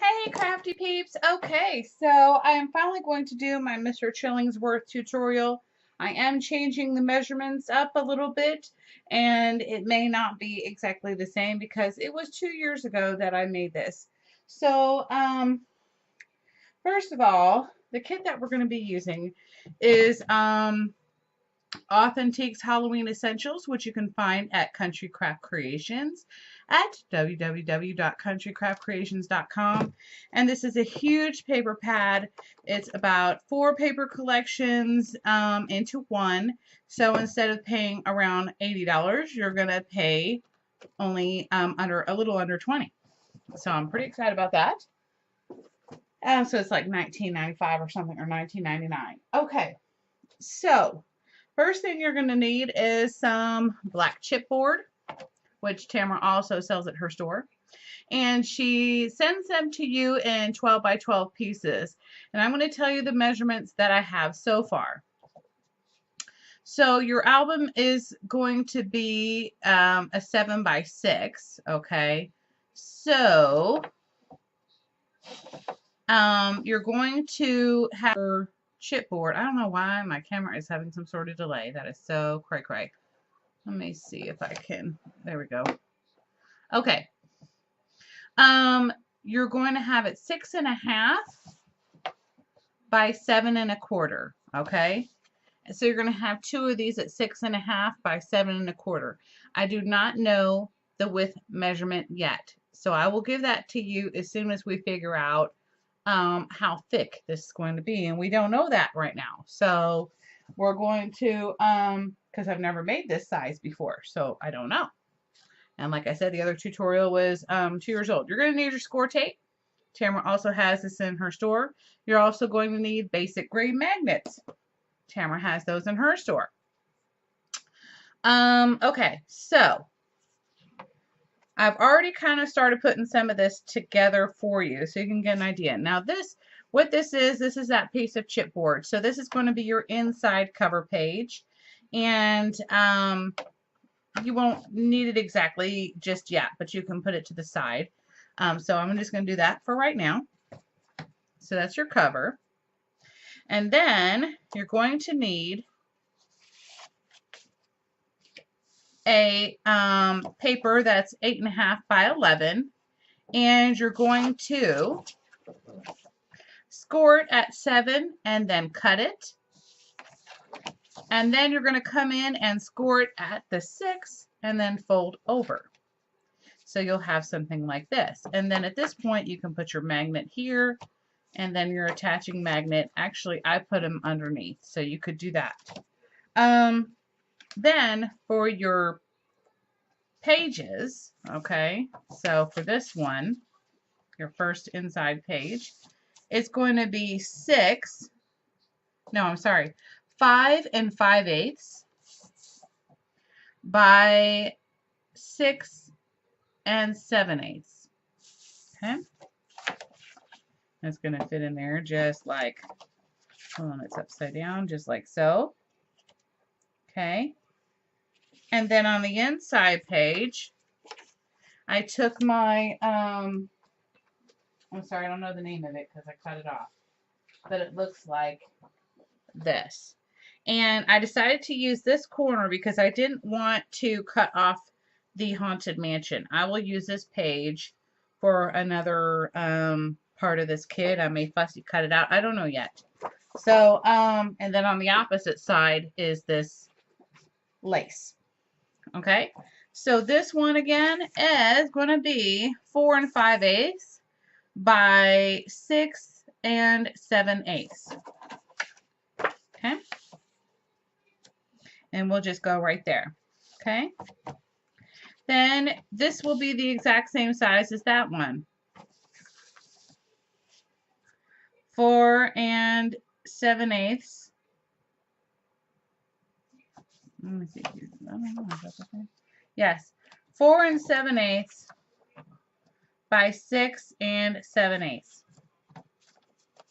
Hey, Crafty peeps. Okay, so I am finally going to do my Mr. Chillingsworth tutorial. I am changing the measurements up a little bit, and it may not be exactly the same because it was 2 years ago that I made this. So, first of all, the kit that we're going to be using is Authentique's Halloween Essentials, which you can find at Country Craft Creations at www.countrycraftcreations.com. And this is a huge paper pad. It's about 4 paper collections into one. So instead of paying around $80, you're going to pay only a little under 20. So I'm pretty excited about that. So it's like $19.95 or something, or $19.99. Okay, so first thing you're going to need is some black chipboard, which Tamara also sells at her store. And she sends them to you in 12 by 12 pieces. And I'm going to tell you the measurements that I have so far. So your album is going to be a 7 by 6, okay? So you're going to have your chipboard. I don't know why my camera is having some sort of delay. That is so cray-cray. Let me see if I can. There we go. Okay. You're going to have it 6.5 by 7.25. Okay. So you're going to have 2 of these at 6.5 by 7.25. I do not know the width measurement yet, so I will give that to you as soon as we figure out how thick this is going to be, and we don't know that right now. So we're going to because I've never made this size before, so I don't know. And like I said, the other tutorial was 2 years old. You're going to need your score tape. Tamara also has this in her store. You're also going to need basic grade magnets. Tamara has those in her store. Okay, so I've already kind of started putting some of this together for you so you can get an idea. Now what this is that piece of chipboard. So this is going to be your inside cover page. And you won't need it exactly just yet, but you can put it to the side. So I'm just going to do that for right now. So that's your cover. And then you're going to need a paper that's 8.5 by 11, and you're going to score it at 7 and then cut it, and then you're going to come in and score it at the 6 and then fold over. So you'll have something like this, and then at this point you can put your magnet here, and then your attaching magnet. Actually, I put them underneath, so you could do that. Then for your pages, okay, so for this one, your first inside page, it's going to be 5 5/8 by 6 7/8. Okay, that's going to fit in there just like, hold on, it's upside down, just like so. Okay. And then on the inside page, I took my, I'm sorry, I don't know the name of it because I cut it off, but it looks like this. And I decided to use this corner because I didn't want to cut off the Haunted Mansion. I will use this page for another part of this kit. I may fussy cut it out. I don't know yet. So, and then on the opposite side is this lace. Okay, so this one again is going to be 4 5/8 by 6 7/8. Okay, and we'll just go right there. Okay, then this will be the exact same size as that one. 4 7/8. Let me see. Yes, 4 7/8 by 6 7/8.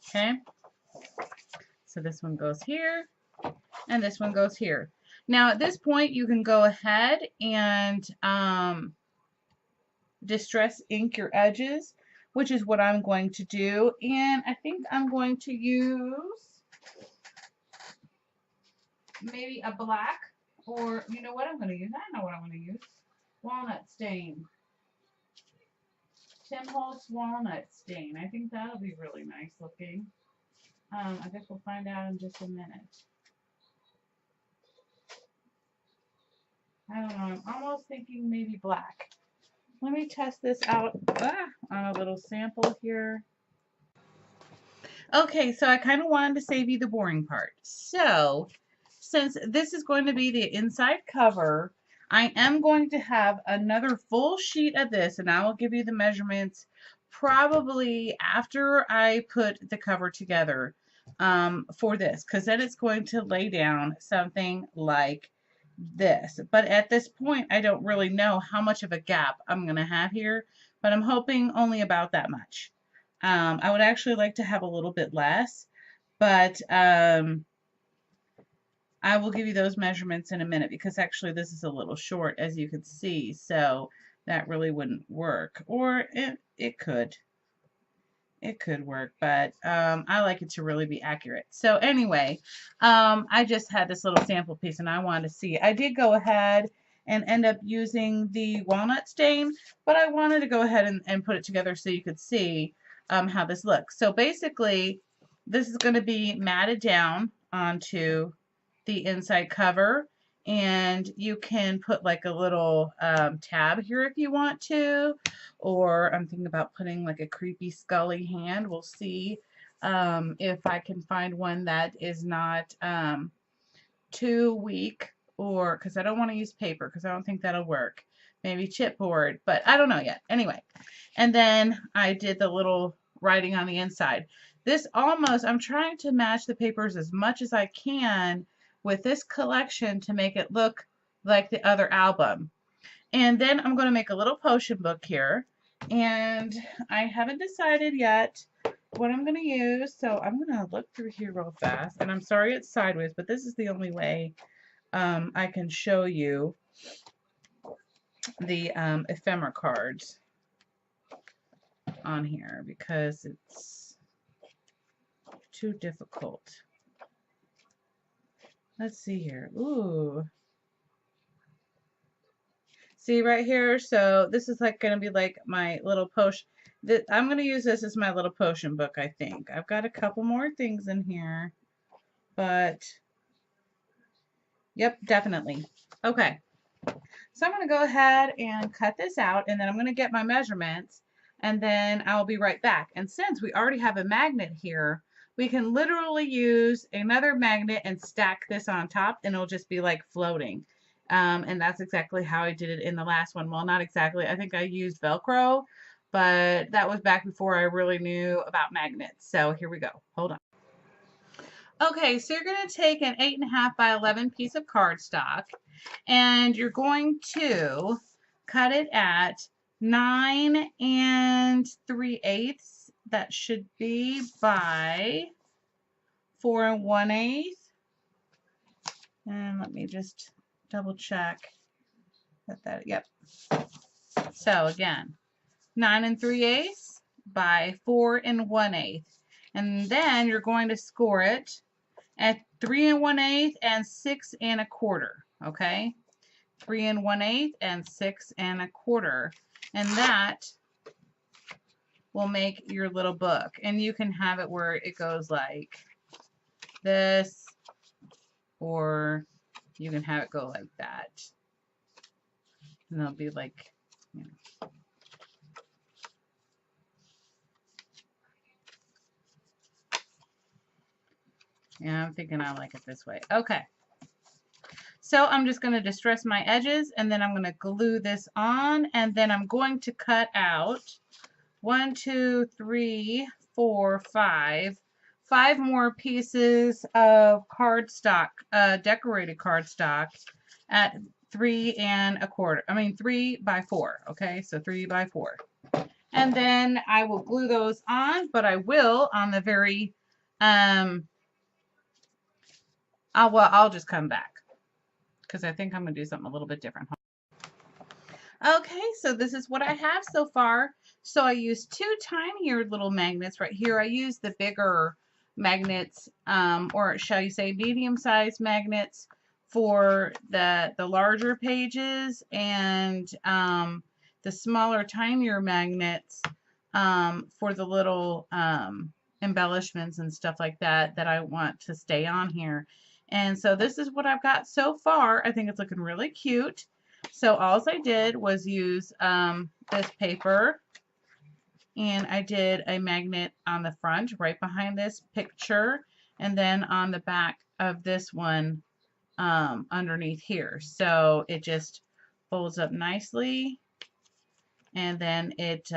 Okay, so this one goes here, and this one goes here. Now at this point, you can go ahead and distress ink your edges, which is what I'm going to do. And I think I'm going to use maybe a black, or you know what I'm going to use? I know what I'm going to use. Walnut stain. Tim Holtz walnut stain. I think that'll be really nice looking. I guess we'll find out in just a minute. I don't know. I'm almost thinking maybe black. Let me test this out on a little sample here. Okay, so I kind of wanted to save you the boring part. So, since this is going to be the inside cover, I am going to have another full sheet of this, and I will give you the measurements probably after I put the cover together for this, because then it's going to lay down something like this. But at this point, I don't really know how much of a gap I'm going to have here, but I'm hoping only about that much. I would actually like to have a little bit less, but I will give you those measurements in a minute, because actually this is a little short, as you can see, so that really wouldn't work. Or it could. It could work, but I like it to really be accurate. So anyway, I just had this little sample piece and I wanted to see. I did go ahead and end up using the walnut stain, but I wanted to go ahead and put it together so you could see how this looks. So basically, this is going to be matted down onto the inside cover, and you can put like a little tab here if you want to, or I'm thinking about putting like a creepy scully hand. We'll see if I can find one that is not too weak, or because I don't want to use paper because I don't think that'll work. Maybe chipboard, but I don't know yet. Anyway, and then I did the little writing on the inside. This almost, I'm trying to match the papers as much as I can with this collection to make it look like the other album. And then I'm going to make a little potion book here. And I haven't decided yet what I'm going to use. So I'm going to look through here real fast. And I'm sorry it's sideways, but this is the only way I can show you the ephemera cards on here, because it's too difficult. Let's see here. Ooh. See right here? So this is like going to be like my little potion. I'm going to use this as my little potion book, I think. I've got a couple more things in here, but yep, definitely. Okay. So I'm going to go ahead and cut this out, and then I'm going to get my measurements, and then I'll be right back. And since we already have a magnet here, we can literally use another magnet and stack this on top, and it'll just be like floating. And that's exactly how I did it in the last one. Well, not exactly. I think I used Velcro, but that was back before I really knew about magnets. So here we go. Hold on. Okay, so you're going to take an 8.5 by 11 piece of cardstock, and you're going to cut it at 9 3/8. That should be by 4 1/8. And let me just double check that, yep. So again, 9 3/8 by 4 1/8. And then you're going to score it at 3 1/8 and 6 1/4. Okay, 3 1/8 and 6 1/4, and that will make your little book. And you can have it where it goes like this, or you can have it go like that, and they'll be like, you know. Yeah, I'm thinking I like it this way. Okay. So I'm just going to distress my edges, and then I'm going to glue this on, and then I'm going to cut out 1, 2, 3, 4, 5 more pieces of cardstock, decorated cardstock at 3 1/4. I mean 3 by 4. Okay, so 3 by 4. And then I will glue those on, but I will on the very, I'll just come back, because I think I'm going to do something a little bit different. Okay, so this is what I have so far. So I used two tinier little magnets right here. I used the bigger magnets, or shall you say medium-sized magnets for the larger pages, and the smaller, tinier magnets for the little embellishments and stuff like that that I want to stay on here. And so this is what I've got so far. I think it's looking really cute. So all I did was use this paper, and I did a magnet on the front right behind this picture, and then on the back of this one underneath here. So it just folds up nicely, and then it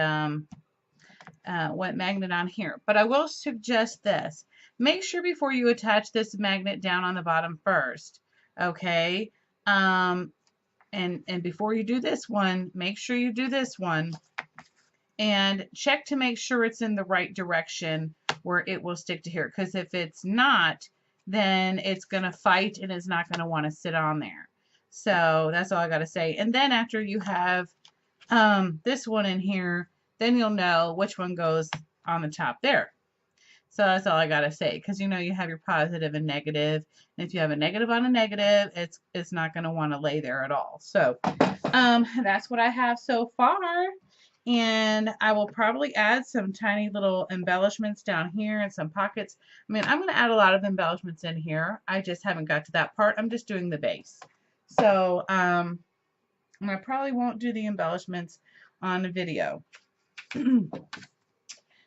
went magnet on here. But I will suggest this. Make sure before you attach this magnet down on the bottom first, okay? And before you do this one, make sure you do this one and check to make sure it's in the right direction where it will stick to here. Because if it's not, then it's going to fight and it's not going to want to sit on there. So that's all I got to say. And then after you have this one in here, then you'll know which one goes on the top there. So that's all I got to say, because you know you have your positive and negative. And if you have a negative on a negative, it's not going to want to lay there at all. So that's what I have so far. And I will probably add some tiny little embellishments down here and some pockets. I mean, I'm going to add a lot of embellishments in here. I just haven't got to that part. I'm just doing the base. So I probably won't do the embellishments on the video.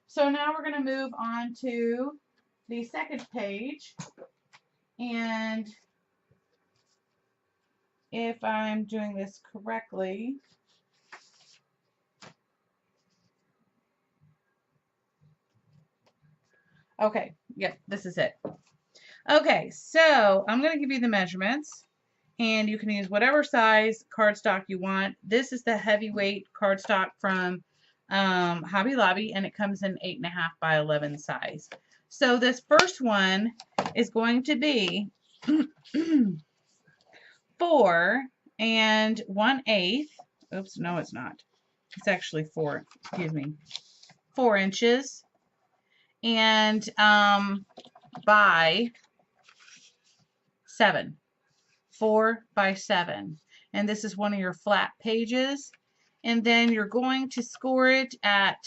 So now we're going to move on to the second page. And if I'm doing this correctly, okay, yep, this is it. Okay, so I'm going to give you the measurements, and you can use whatever size cardstock you want. This is the heavyweight cardstock from Hobby Lobby, and it comes in 8.5 by 11 size. So this first one is going to be 4 1/8. Oops, no, it's not. It's actually 4. Excuse me, 4 inches, and by 7. 4 by 7. And this is one of your flat pages. And then you're going to score it at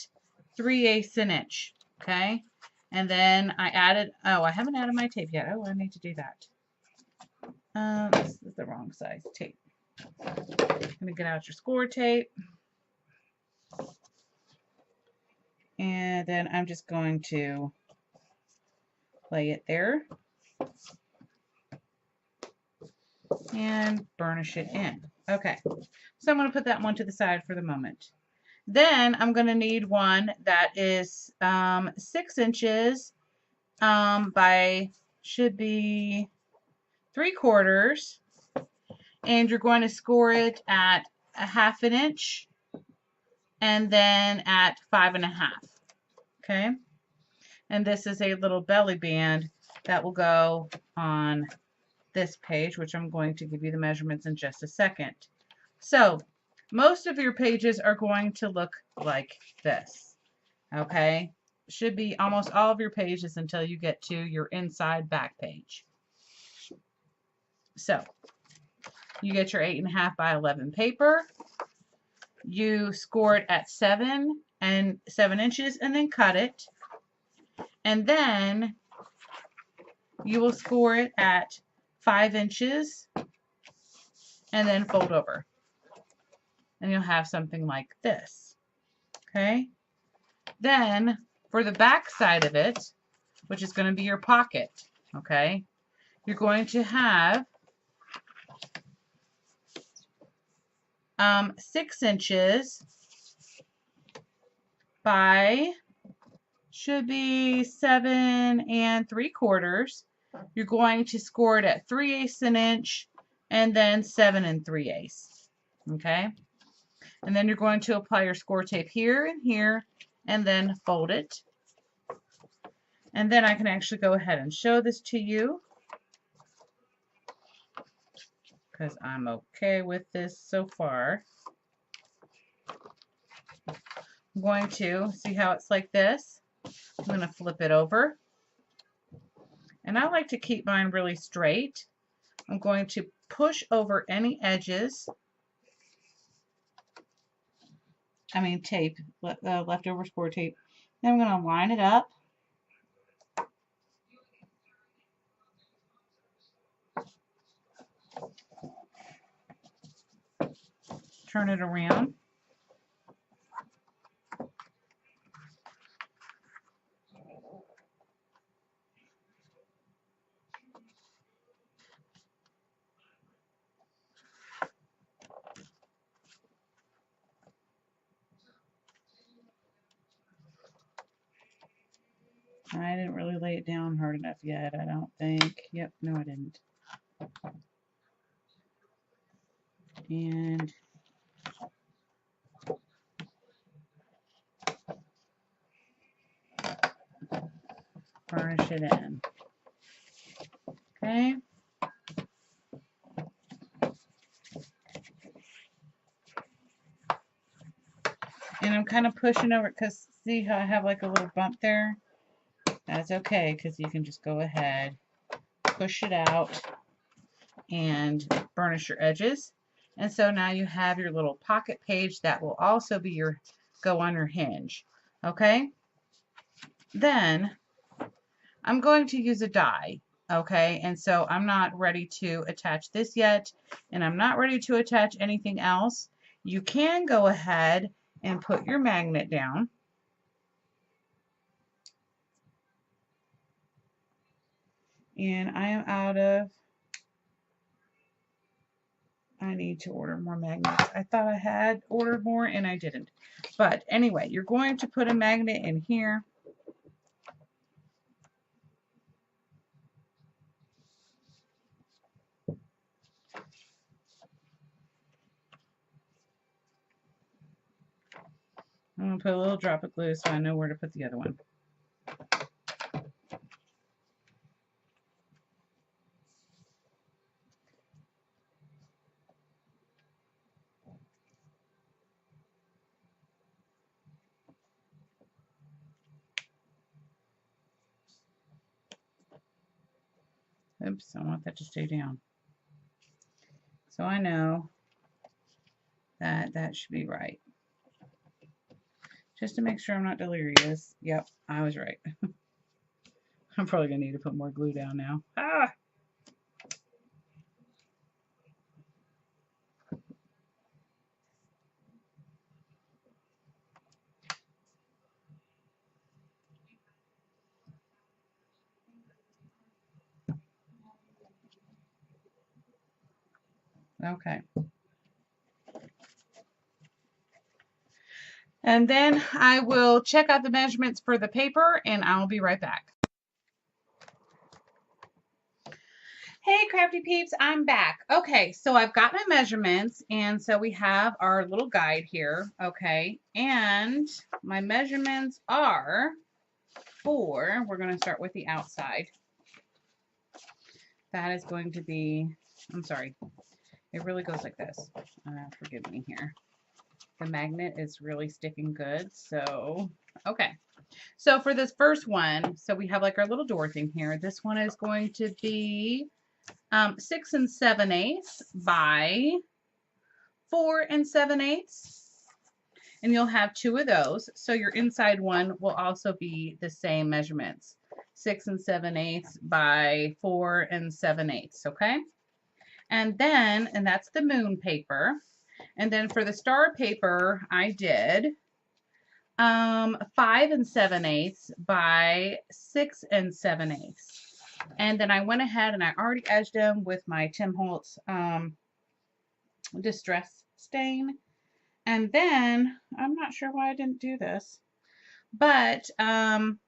3/8 an inch. Okay. And then I added, oh, I haven't added my tape yet. Oh, I need to do that. This is the wrong size tape. I'm going to get out your score tape. And then I'm just going to lay it there and burnish it in. Okay, so I'm going to put that one to the side for the moment. Then I'm going to need one that is 6 inches by, should be 3/4, and you're going to score it at 1/2 an inch and then at 5.5. Okay, and this is a little belly band that will go on this page, which I'm going to give you the measurements in just a second. So most of your pages are going to look like this. Okay, should be almost all of your pages until you get to your inside back page. So you get your 8.5 by 11 paper. You score it at 7 inches and then cut it. And then you will score it at 5 inches and then fold over. And you'll have something like this. Okay? Then for the back side of it, which is going to be your pocket, okay, you're going to have 6 inches by, should be 7 3/4. You're going to score it at 3/8 an inch and then 7 3/8. Okay, and then you're going to apply your score tape here and here and then fold it. And then I can actually go ahead and show this to you because I'm okay with this so far. I'm going to see how it's like this. I'm going to flip it over. And I like to keep mine really straight. I'm going to push over any edges. I mean tape, leftover score tape. Then I'm going to line it up. Turn it around. I didn't really lay it down hard enough yet, I don't think. Yep, no I didn't. And burnish it in. Okay. And I'm kind of pushing over because see how I have like a little bump there? That's okay because you can just go ahead, push it out, and burnish your edges. And so now you have your little pocket page that will also be your go on your hinge. Okay? Then I'm going to use a die. Okay? And so I'm not ready to attach this yet, and I'm not ready to attach anything else. You can go ahead and put your magnet down. And I am out of, I need to order more magnets. I thought I had ordered more and I didn't. But anyway, you're going to put a magnet in here. I'm going to put a little drop of glue so I know where to put the other one. Oops, I want that to stay down. So I know that that should be right. Just to make sure I'm not delirious. Yep, I was right. I'm probably going to need to put more glue down now. Ah! Okay. And then I will check out the measurements for the paper and I'll be right back. Hey Crafty peeps, I'm back. Okay, so I've got my measurements and so we have our little guide here, okay, and my measurements are for, we're going to start with the outside. That is going to be, I'm sorry, it really goes like this. Forgive me here. The magnet is really sticking good, so, okay. So for this first one, so we have like our little door thing here. This one is going to be 6 7/8 by 4 7/8, and you'll have 2 of those. So your inside one will also be the same measurements, 6 7/8 by 4 7/8. Okay, and then that's the moon paper, and then for the star paper I did 5 7/8 by 6 7/8. And then I went ahead and I already edged them with my Tim Holtz Distress Stain. And then, I'm not sure why I didn't do this, but let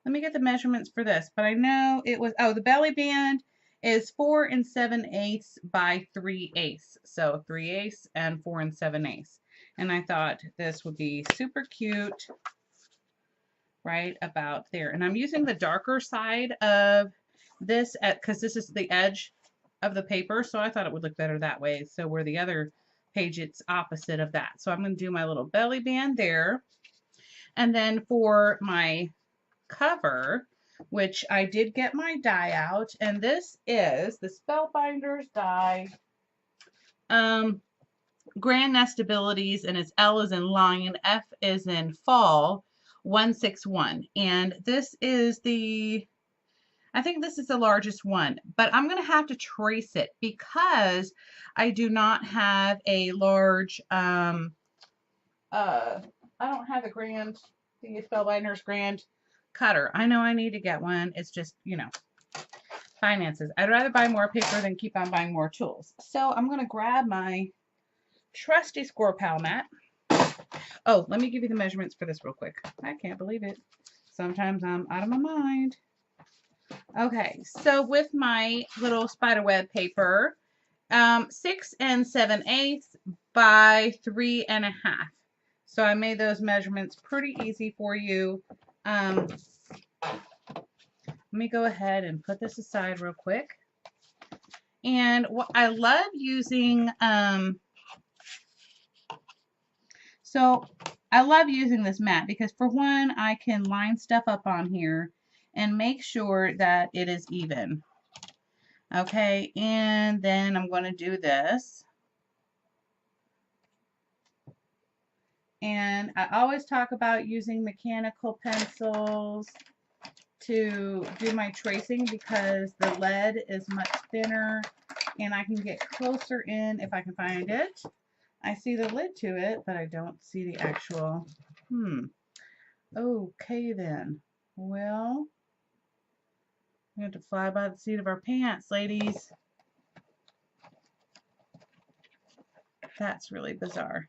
me get the measurements for this. But I know it was, oh, the belly band is 4 7/8 by 3/8. So 3/8 and 4 7/8. And I thought this would be super cute right about there. And I'm using the darker side of this because this is the edge of the paper, so I thought it would look better that way. So where the other page it's opposite of that. So I'm going to do my little belly band there. And then for my cover, which I did get my die out, and this is the Spellbinders die. Grand Nest Abilities, and it's L is in lion, F is in fall, 161. And this is I think this is the largest one, but I'm going to have to trace it because I do not have a large, I don't have a the Spellbinders Grand cutter. I know I need to get one. It's just, you know, finances. I'd rather buy more paper than keep on buying more tools. So I'm going to grab my trusty Score Pal mat. Oh, let me give you the measurements for this real quick. I can't believe it. Sometimes I'm out of my mind. Okay, so with my little spiderweb paper, 6 7/8 by 3 1/2. So I made those measurements pretty easy for you. Let me go ahead and put this aside real quick. And what I love using, I love using this mat because for one, I can line stuff up on here and make sure that it is even. Okay, and then I'm going to do this. And I always talk about using mechanical pencils to do my tracing because the lead is much thinner and I can get closer in if I can find it. I see the lid to it, but I don't see the actual, Okay then. Well, we have to fly by the seat of our pants, ladies. That's really bizarre.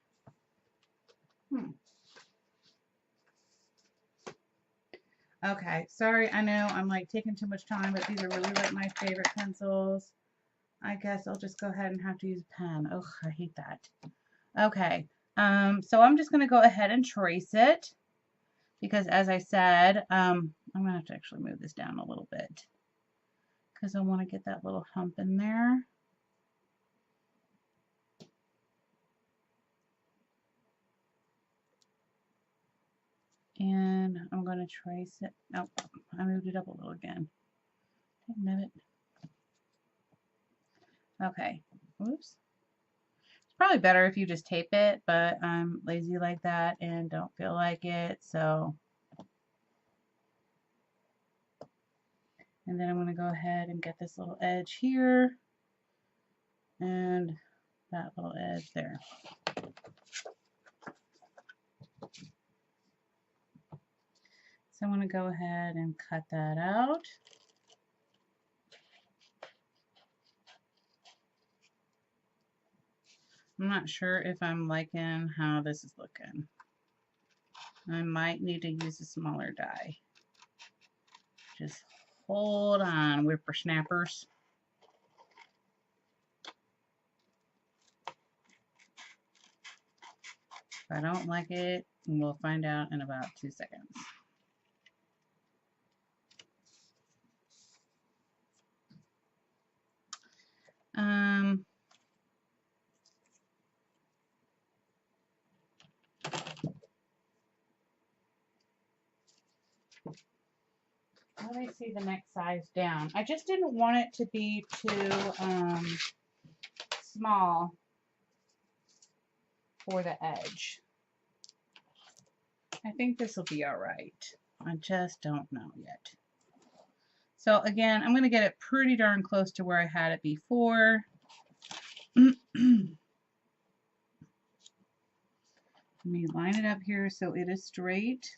Okay, sorry, I know I'm like taking too much time, but these are really like my favorite pencils. I guess I'll just go ahead and have to use a pen. Oh, I hate that. Okay, so I'm just going to go ahead and trace it because as I said, I'm going to have to actually move this down a little bit because I want to get that little hump in there. And I'm going to trace it. Oh, I moved it up a little again. Take a minute. Okay. Oops. It's probably better if you just tape it, but I'm lazy like that and don't feel like it. So, and then I'm going to go ahead and get this little edge here and that little edge there. So I'm going to go ahead and cut that out. I'm not sure if I'm liking how this is looking. I might need to use a smaller die. Just hold on, whippersnappers. If I don't like it, we'll find out in about 2 seconds. Let me see the next size down. I just didn't want it to be too small for the edge. I think this will be all right. I just don't know yet. So again, I'm going to get it pretty darn close to where I had it before. Let me line it up here so it is straight.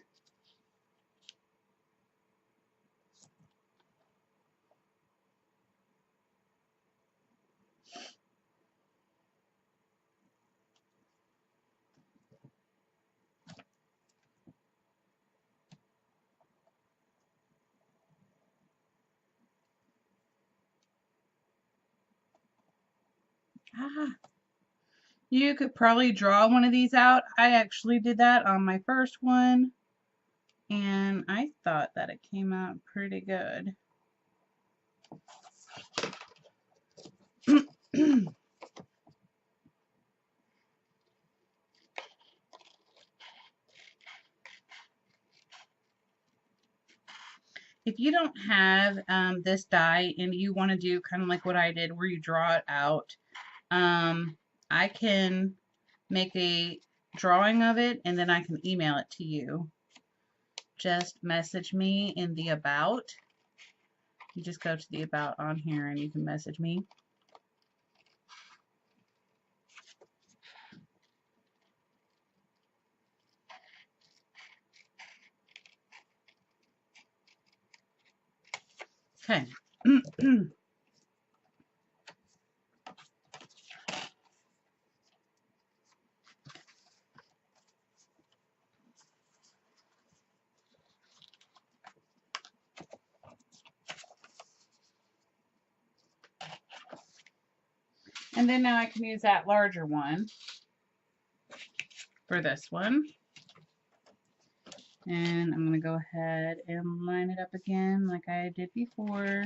You could probably draw one of these out. I actually did that on my first one, and I thought that it came out pretty good. If you don't have this die and you want to do kind of like what I did where you draw it out, I can make a drawing of it and then I can email it to you. Just message me in the about. You just go to the about on here and you can message me. Okay. And then now I can use that larger one for this one. And I'm going to go ahead and line it up again like I did before.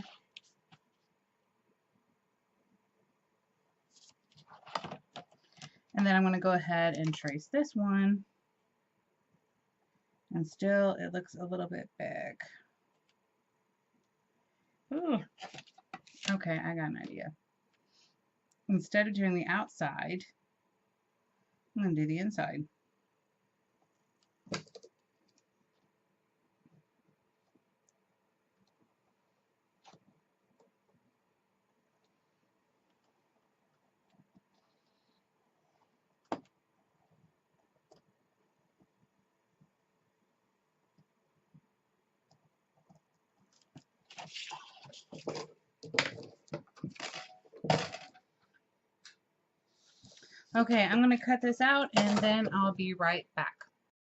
And then I'm going to go ahead and trace this one. And still, it looks a little bit big. Ooh. Okay, I got an idea. Instead of doing the outside, I'm going to do the inside. Okay, I'm going to cut this out and then I'll be right back.